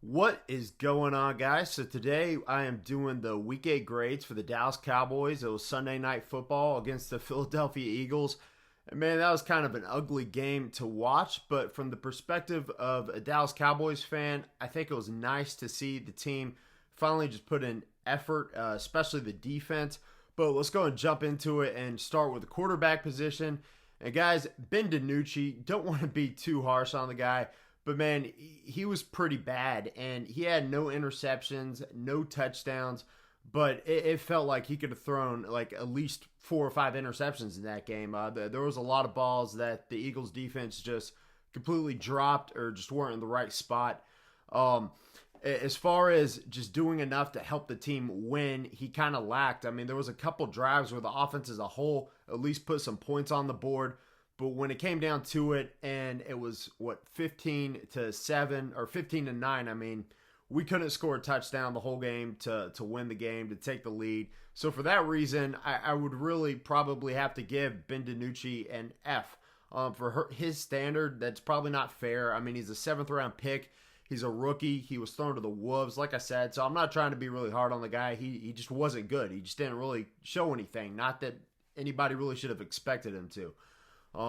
What is going on, guys? So today I am doing the Week 8 grades for the Dallas Cowboys. It was Sunday Night Football against the Philadelphia Eagles. And man, that was kind of an ugly game to watch, but from the perspective of a Dallas Cowboys fan, I think it was nice to see the team finally just put in effort, especially the defense. But let's go and jump into it and start with the quarterback position. And guys, Ben DiNucci, don't want to be too harsh on the guy, but man, he was pretty bad, and he had no interceptions, no touchdowns, but it felt like he could have thrown like at least 4 or 5 interceptions in that game. There was a lot of balls that the Eagles defense just completely dropped or just weren't in the right spot. As far as just doing enough to help the team win, he kind of lacked. I mean, there was a couple drives where the offense as a whole at least put some points on the board. But when it came down to it, and it was, 15-7 or 15-9, I mean, we couldn't score a touchdown the whole game to win the game, to take the lead. So for that reason, I would really probably have to give Ben DiNucci an F. For his standard, that's probably not fair. I mean, he's a 7th-round pick. He's a rookie. He was thrown to the wolves, like I said. So I'm not trying to be really hard on the guy. He just wasn't good. He just didn't really show anything. Not that anybody really should have expected him to.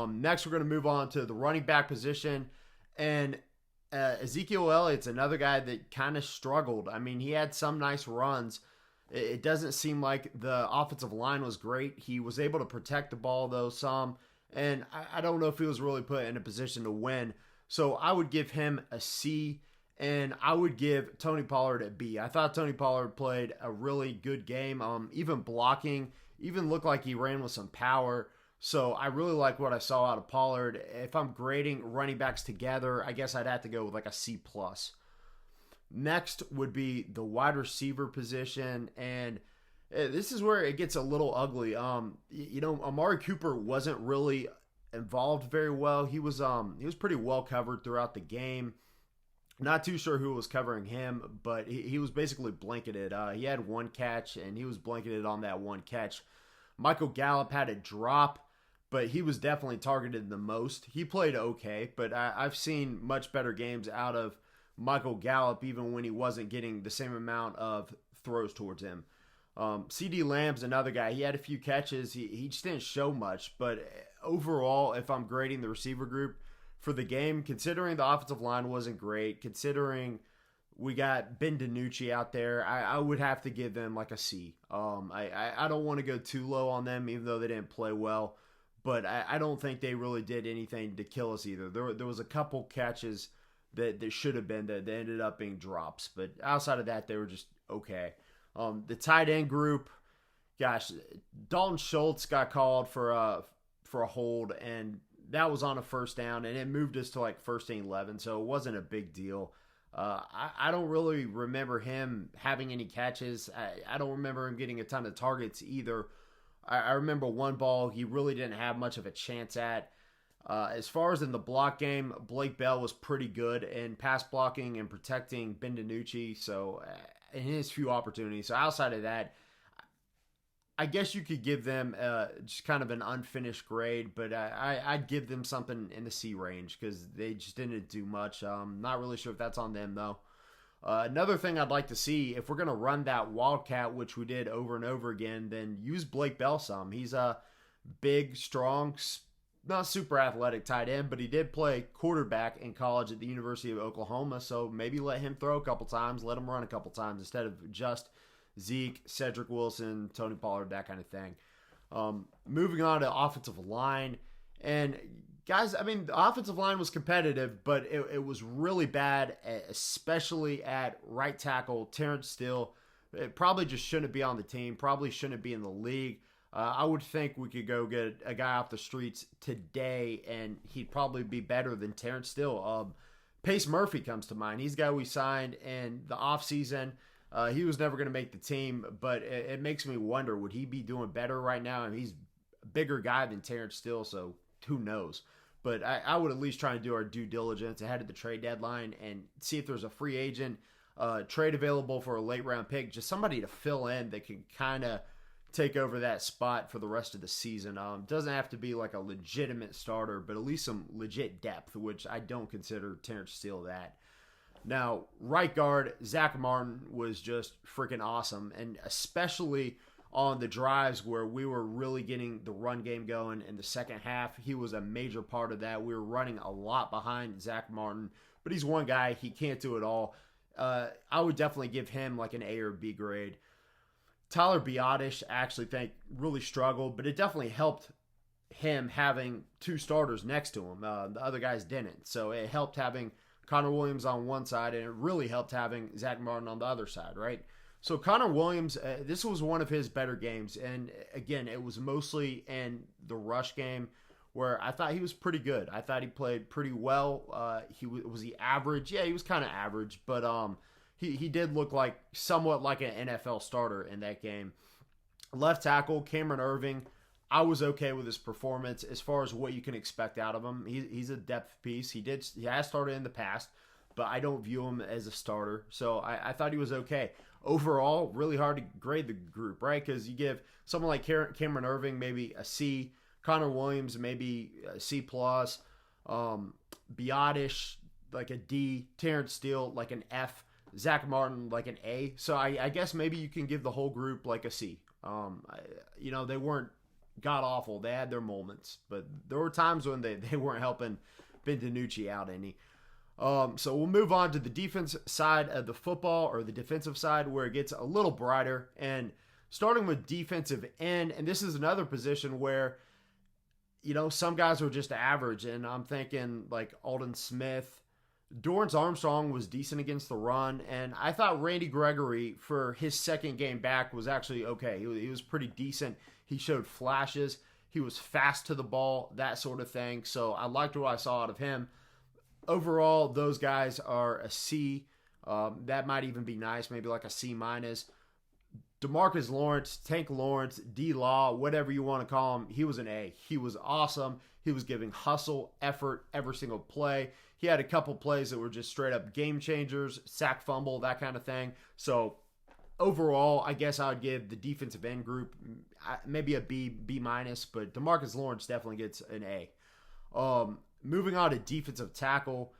Next, we're going to move on to the running back position. And Ezekiel Elliott's another guy that kind of struggled. I mean, he had some nice runs. It doesn't seem like the offensive line was great. He was able to protect the ball, though, some. And I don't know if he was really put in a position to win. So I would give him a C. And I would give Tony Pollard a B. I thought Tony Pollard played a really good game. Even blocking, even looked like he ran with some power. So I really like what I saw out of Pollard. If I'm grading running backs together, I guess I'd have to go with like a C+. Next would be the wide receiver position, and this is where it gets a little ugly. Amari Cooper wasn't really involved very well. He was pretty well covered throughout the game. Not too sure who was covering him, but he was basically blanketed. He had one catch, and he was blanketed on that one catch. Michael Gallup had a drop, but he was definitely targeted the most. He played okay, but I've seen much better games out of Michael Gallup, even when he wasn't getting the same amount of throws towards him. CD Lamb's another guy. He had a few catches. He just didn't show much, but overall, if I'm grading the receiver group for the game, considering the offensive line wasn't great, considering we got Ben DiNucci out there, I would have to give them like a C. I don't want to go too low on them, even though they didn't play well. But I don't think they really did anything to kill us either. There was a couple catches that should have been that ended up being drops. But outside of that, they were just okay. The tight end group, gosh, Dalton Schultz got called for a hold, and that was on a first down, and it moved us to like 1st and 11, so it wasn't a big deal. I don't really remember him having any catches. I don't remember him getting a ton of targets either. I remember one ball he really didn't have much of a chance at. As far as in the block game, Blake Bell was pretty good in pass blocking and protecting Ben DiNucci, so in his few opportunities. So outside of that, I guess you could give them just kind of an unfinished grade, but I'd give them something in the C range because they just didn't do much. Not really sure if that's on them, though. Another thing I'd like to see, if we're going to run that Wildcat, which we did over and over again, then use Blake Bell some. He's a big, strong, not super athletic tight end, but he did play quarterback in college at the University of Oklahoma, so maybe let him throw a couple times, let him run a couple times instead of just Zeke, Cedric Wilson, Tony Pollard, that kind of thing. Moving on to offensive line. And guys, I mean, the offensive line was competitive, but it was really bad, especially at right tackle. Terrence Steele, it probably just shouldn't be on the team, probably shouldn't be in the league. I would think we could go get a guy off the streets today, and he'd probably be better than Terrence Steele. Pace Murphy comes to mind. He's a guy we signed in the offseason. He was never going to make the team, but it makes me wonder, would he be doing better right now? I mean, he's a bigger guy than Terrence Steele, so who knows? But I would at least try and do our due diligence ahead of the trade deadline and see if there's a free agent trade available for a late round pick, just somebody to fill in that can kind of take over that spot for the rest of the season. Doesn't have to be like a legitimate starter, but at least some legit depth, which I don't consider Terrence Steele that. Now, right guard, Zach Martin was just freaking awesome, and especially on the drives where we were really getting the run game going in the second half. He was a major part of that. We were running a lot behind Zach Martin, but he's one guy. He can't do it all. I would definitely give him like an A or B grade. Tyler Biotish, I actually think, really struggled, but it definitely helped him having two starters next to him. The other guys didn't. So it helped having Connor Williams on one side, and it really helped having Zach Martin on the other side, right? So Connor Williams, this was one of his better games. And again, it was mostly in the rush game where I thought he was pretty good. I thought he played pretty well. Was he average? Yeah, he was kind of average, but he did look like somewhat like an NFL starter in that game. Left tackle, Cameron Irving, I was okay with his performance as far as what you can expect out of him. He's a depth piece. He has started in the past, but I don't view him as a starter. So I thought he was okay. Overall, really hard to grade the group, right? Because you give someone like Cameron Irving maybe a C, Connor Williams maybe a C+, Biotish like a D, Terrence Steele like an F, Zach Martin like an A. So I guess maybe you can give the whole group like a C. They weren't god awful. They had their moments, but there were times when they weren't helping Ben DiNucci out any. So we'll move on to the defense side of the football, or the defensive side, where it gets a little brighter. And starting with defensive end, and this is another position where, some guys were just average, and I'm thinking like Alden Smith. Dorrance Armstrong was decent against the run, and I thought Randy Gregory, for his second game back, was actually okay. He was pretty decent. He showed flashes. He was fast to the ball, that sort of thing. So I liked what I saw out of him. Overall, those guys are a C. That might even be nice, maybe like a C-. DeMarcus Lawrence, Tank Lawrence, D-Law, whatever you want to call him, he was an A. He was awesome. He was giving hustle, effort, every single play. He had a couple plays that were just straight up game changers, sack fumble, that kind of thing. So overall, I guess I would give the defensive end group maybe a B, B-, but DeMarcus Lawrence definitely gets an A. Moving on to defensive tackle.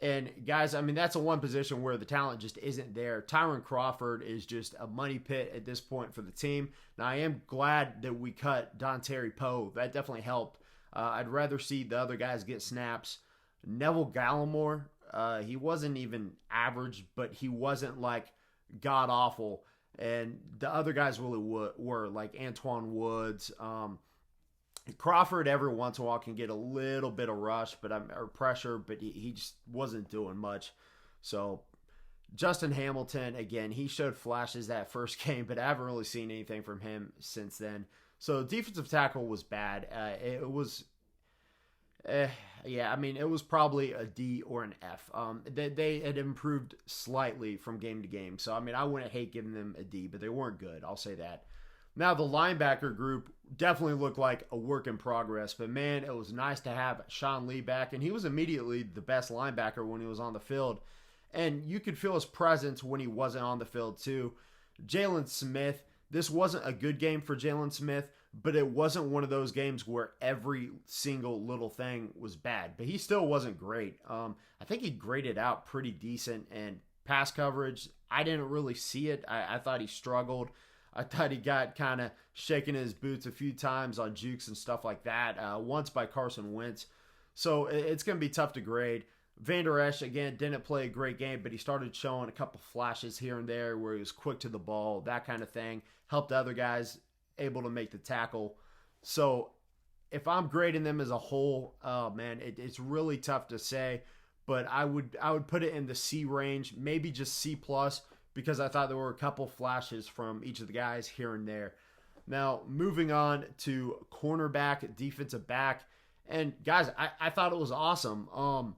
And guys, that's a one position where the talent just isn't there. Tyron Crawford is just a money pit at this point for the team. Now, I am glad that we cut Don Terry Poe. That definitely helped. I'd rather see the other guys get snaps. Neville Gallimore, he wasn't even average, but he wasn't like god awful. And the other guys really were like Antoine Woods. Crawford every once in a while can get a little bit of rush, or pressure, but he just wasn't doing much. So Justin Hamilton, again, he showed flashes that first game, but I haven't really seen anything from him since then. So defensive tackle was bad. It was probably a D or an F. They had improved slightly from game to game. So, I wouldn't hate giving them a D, but they weren't good. I'll say that. Now, the linebacker group definitely looked like a work in progress, but man, it was nice to have Sean Lee back, and he was immediately the best linebacker when he was on the field. And you could feel his presence when he wasn't on the field, too. Jalen Smith, this wasn't a good game for Jalen Smith, but it wasn't one of those games where every single little thing was bad. But he still wasn't great. I think he graded out pretty decent, and pass coverage, I didn't really see it. I thought he struggled. I thought he got kind of shaking his boots a few times on jukes and stuff like that, once by Carson Wentz. So it's going to be tough to grade. Van Der Esch, again, didn't play a great game, but he started showing a couple flashes here and there where he was quick to the ball, that kind of thing. Helped the other guys able to make the tackle. So if I'm grading them as a whole, it's really tough to say, but I would put it in the C range, maybe just C+, because I thought there were a couple flashes from each of the guys here and there. Now, moving on to cornerback, defensive back. And guys, I thought it was awesome. I'm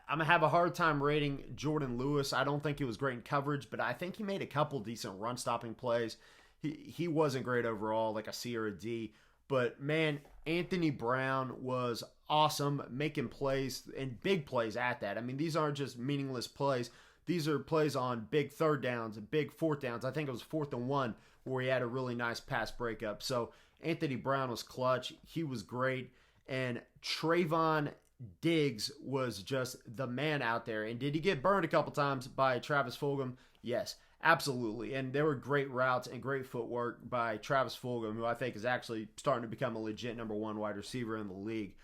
going to have a hard time rating Jordan Lewis. I don't think he was great in coverage, but I think he made a couple decent run-stopping plays. He wasn't great overall, like a C or a D. But, man, Anthony Brown was awesome, making plays, and big plays at that. These aren't just meaningless plays. These are plays on big third downs and big fourth downs. I think it was 4th and 1 where he had a really nice pass breakup. So Anthony Brown was clutch. He was great. And Trayvon Diggs was just the man out there. And did he get burned a couple times by Travis Fulgham? Yes, absolutely. And there were great routes and great footwork by Travis Fulgham, who I think is actually starting to become a legit number one wide receiver in the league.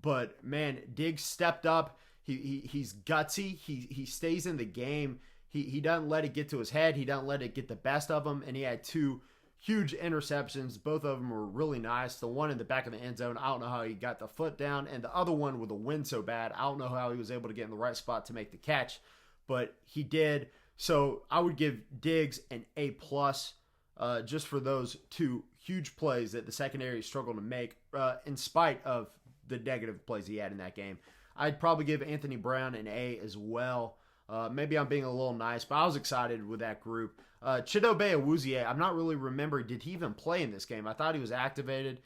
But man, Diggs stepped up. He's gutsy. He stays in the game. He doesn't let it get to his head. He doesn't let it get the best of him. And he had two huge interceptions. Both of them were really nice. The one in the back of the end zone, I don't know how he got the foot down. And the other one with the wind so bad, I don't know how he was able to get in the right spot to make the catch. But he did. So I would give Diggs an A+, just for those two huge plays that the secondary struggled to make, in spite of the negative plays he had in that game. I'd probably give Anthony Brown an A as well. Maybe I'm being a little nice, but I was excited with that group. Chidobe Awuzie, I'm not really remembering, did he even play in this game? I thought he was activated,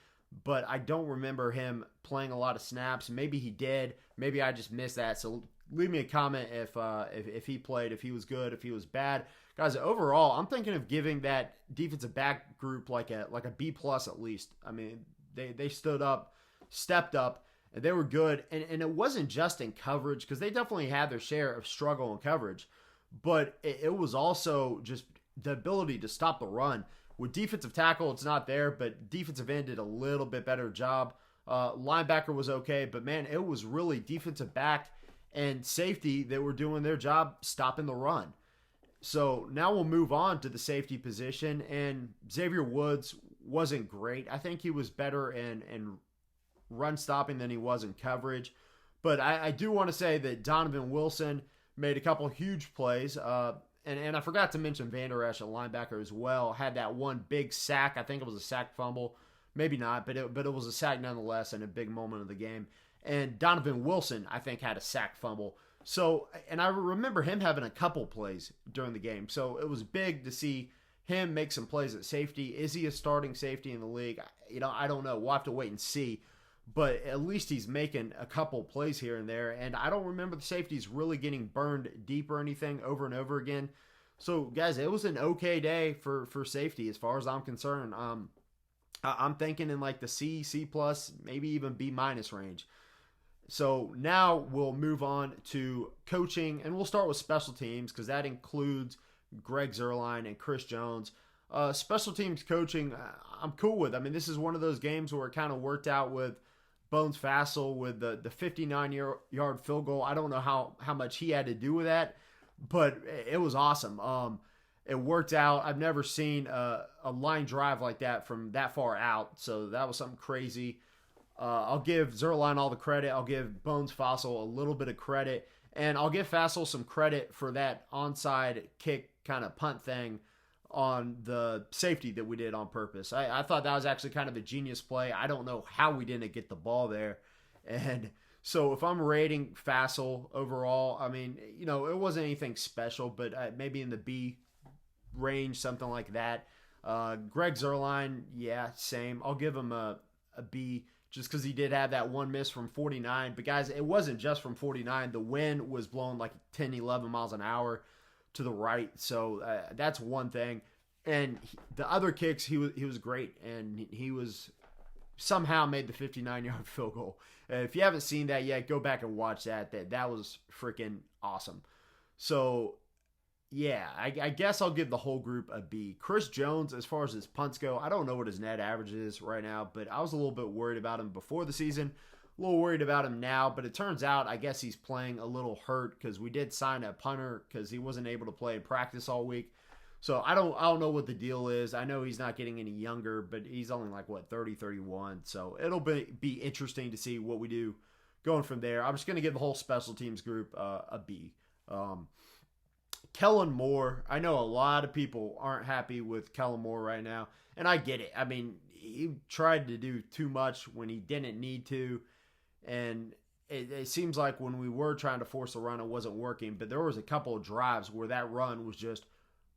but I don't remember him playing a lot of snaps. Maybe he did. Maybe I just missed that. So leave me a comment if he played, if he was good, if he was bad. Guys, overall, I'm thinking of giving that defensive back group like a B+ at least. I mean, they stood up, stepped up, and they were good. And it wasn't just in coverage, because they definitely had their share of struggle in coverage, but it was also just the ability to stop the run. With defensive tackle, it's not there, but defensive end did a little bit better job. Linebacker was okay, but man, it was really defensive back and safety that were doing their job stopping the run. So now we'll move on to the safety position, and Xavier Woods wasn't great. I think he was better in run stopping than he was in coverage. But I do want to say that Donovan Wilson made a couple huge plays. And I forgot to mention Van Der Esch, a linebacker as well, had that one big sack. I think it was a sack fumble. Maybe not, but it was a sack nonetheless, and a big moment of the game. And Donovan Wilson, I think, had a sack fumble. So, and I remember him having a couple plays during the game. So it was big to see him make some plays at safety. Is he a starting safety in the league? I don't know. We'll have to wait and see. But at least he's making a couple plays here and there. And I don't remember the safeties really getting burned deep or anything over and over again. So, guys, it was an okay day for safety as far as I'm concerned. I'm thinking in like the C+, maybe even B- range. So now we'll move on to coaching, and we'll start with special teams because that includes Greg Zuerlein and Chris Jones. Special teams coaching, I'm cool with. I mean, this is one of those games where it kind of worked out with Bones Fassel with the 59-yard field goal. I don't know how much he had to do with that, but it was awesome. It worked out. I've never seen a line drive like that from that far out, so that was something crazy. I'll give Zuerlein all the credit. I'll give Bones Fassel a little bit of credit, and I'll give Fassel some credit for that onside kick kind of punt thing on the safety that we did on purpose. I thought that was actually kind of a genius play. I don't know how we didn't get the ball there. And so if I'm rating Fassel overall, I mean, it wasn't anything special, but maybe in the B range, something like that. Greg Zuerlein, yeah, same. I'll give him a B just because he did have that one miss from 49. But guys, it wasn't just from 49. The wind was blowing like 10, 11 miles an hour to the right. So that's one thing. And the other kicks, he was great. And he was somehow made the 59-yard field goal. If you haven't seen that yet, go back and watch that. That was freaking awesome. So, yeah, I guess I'll give the whole group a B. Chris Jones, as far as his punts go, I don't know what his net average is right now, but I was a little bit worried about him before the season. A little worried about him now, but it turns out I guess he's playing a little hurt because we did sign a punter because he wasn't able to play in practice all week. So I don't know what the deal is. I know he's not getting any younger, but he's only like 30, 31. So it'll be interesting to see what we do going from there. I'm just going to give the whole special teams group a B. Kellen Moore, I know a lot of people aren't happy with Kellen Moore right now, and I get it. I mean, he tried to do too much when he didn't need to, and it seems like when we were trying to force a run, it wasn't working, but there was a couple of drives where that run was just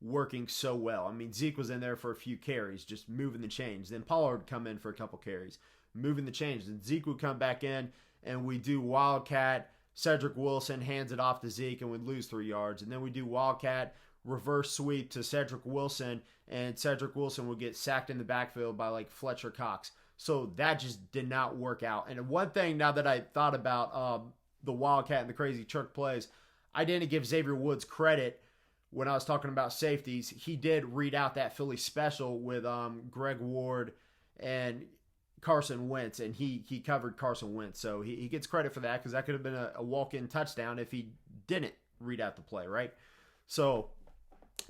working so well. I mean, Zeke was in there for a few carries, just moving the chains. Then Pollard would come in for a couple carries, moving the chains. Then Zeke would come back in, and we do Wildcat. Cedric Wilson hands it off to Zeke, and we'd lose 3 yards. And then we do Wildcat, reverse sweep to Cedric Wilson, and Cedric Wilson would get sacked in the backfield by like Fletcher Cox. So that just did not work out. And one thing now that I thought about the Wildcat and the crazy trick plays, I didn't give Xavier Woods credit when I was talking about safeties. He did read out that Philly special with Greg Ward and Carson Wentz, and he covered Carson Wentz. So he gets credit for that because that could have been a walk-in touchdown if he didn't read out the play, right? So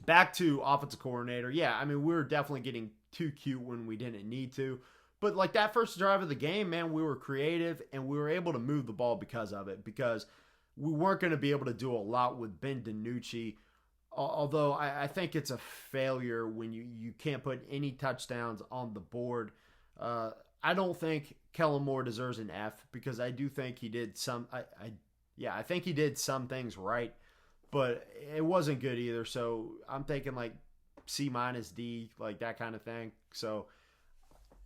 back to offensive coordinator. Yeah, I mean, we were definitely getting too cute when we didn't need to. But like that first drive of the game, man, we were creative and we were able to move the ball because of it, because we weren't going to be able to do a lot with Ben DiNucci. Although I think it's a failure when you can't put any touchdowns on the board. I don't think Kellen Moore deserves an F because I do think he did some. I think he did some things right, but it wasn't good either. So I'm thinking like C minus D, like that kind of thing. So,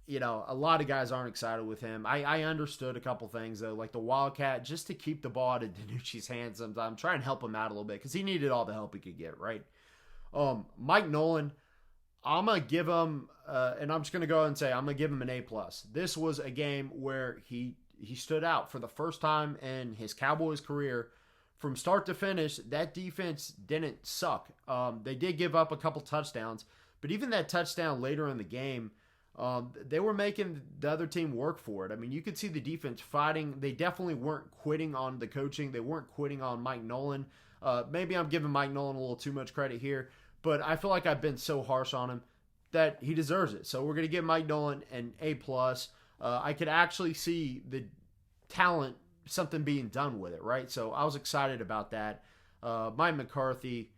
you know, a lot of guys aren't excited with him. I understood a couple things though, like the Wildcat, just to keep the ball out of DiNucci's hands sometimes, try and help him out a little bit because he needed all the help he could get, right? Mike Nolan, I'm going to give him, and I'm just going to go ahead and say, I'm going to give him an A+. This was a game where he stood out for the first time in his Cowboys career. From start to finish, that defense didn't suck. They did give up a couple touchdowns, but even that touchdown later in the game, they were making the other team work for it. I mean, you could see the defense fighting. They definitely weren't quitting on the coaching. They weren't quitting on Mike Nolan. Maybe I'm giving Mike Nolan a little too much credit here, but I feel like I've been so harsh on him that he deserves it. So we're going to give Mike Nolan an A+. I could actually see the talent, something being done with it, right? So I was excited about that. Mike McCarthy,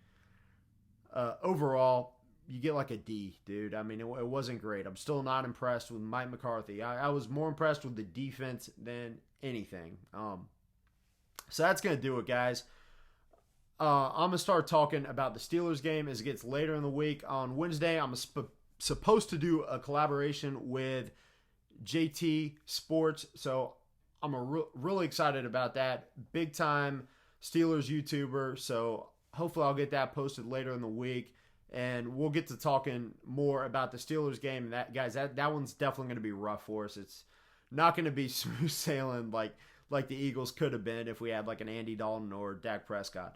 overall, you get like a D, dude. I mean, it wasn't great. I'm still not impressed with Mike McCarthy. I was more impressed with the defense than anything. So that's going to do it, guys. I'm going to start talking about the Steelers game as it gets later in the week. On Wednesday, I'm supposed to do a collaboration with JT Sports. So I'm really excited about that. Big time Steelers YouTuber. So hopefully I'll get that posted later in the week. And we'll get to talking more about the Steelers game. That one's definitely going to be rough for us. It's not going to be smooth sailing like the Eagles could have been if we had like an Andy Dalton or Dak Prescott.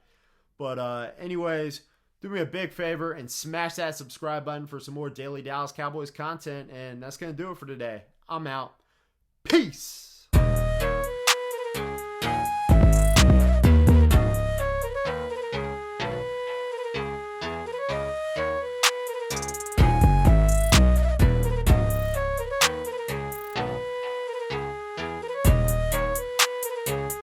But anyways, do me a big favor and smash that subscribe button for some more daily Dallas Cowboys content. And that's going to do it for today. I'm out. Peace.